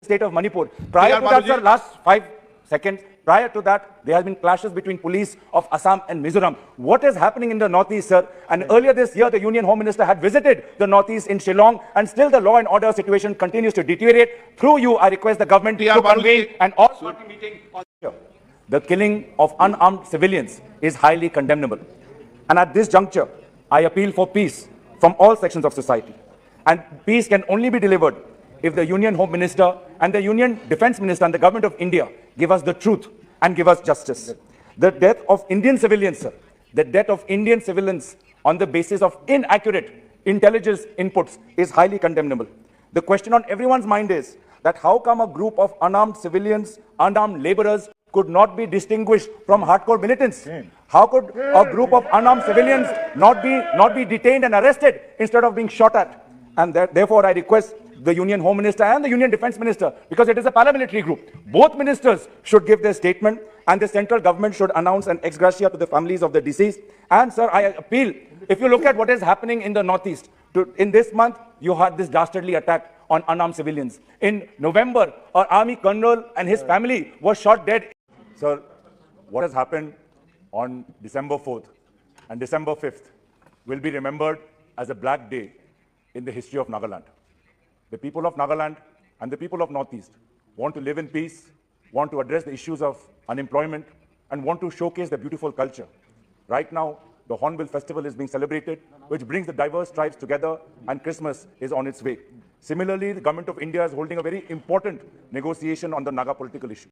state of Manipur. Prior to that, sir, last 5 seconds, prior to that, there has been clashes between police of Assam and Mizoram. What is happening in the Northeast, sir? And earlier this year, the Union Home Minister had visited the Northeast in Shillong, and still the law and order situation continues to deteriorate. Through you, I request the government to convene an all-party meeting on here. The killing of unarmed civilians is highly condemnable. And at this juncture, I appeal for peace from all sections of society. And peace can only be delivered if the Union Home Minister and the Union Defence Minister and the Government of India give us the truth and give us justice. The death of Indian civilians, sir, the death of Indian civilians on the basis of inaccurate intelligence inputs is highly condemnable. The question on everyone's mind is that how come a group of unarmed civilians, unarmed laborers could not be distinguished from hardcore militants? How could a group of unarmed civilians not be detained and arrested instead of being shot at? And therefore, I request the Union Home Minister and the Union Defence Minister, because it is a paramilitary group, both ministers should give their statement, and the central government should announce an ex gratia to the families of the deceased. And sir, I appeal, if you look at what is happening in the Northeast, in this month, you had this dastardly attack on unarmed civilians. In November, our army colonel and his family was shot dead. Sir, what has happened on December 4th and December 5th will be remembered as a black day in the history of Nagaland. The people of Nagaland and the people of Northeast want to live in peace, want to address the issues of unemployment, and want to showcase their beautiful culture. Right now, the Hornbill Festival is being celebrated, which brings the diverse tribes together, and Christmas is on its way. Similarly, the Government of India is holding a very important negotiation on the Naga political issue.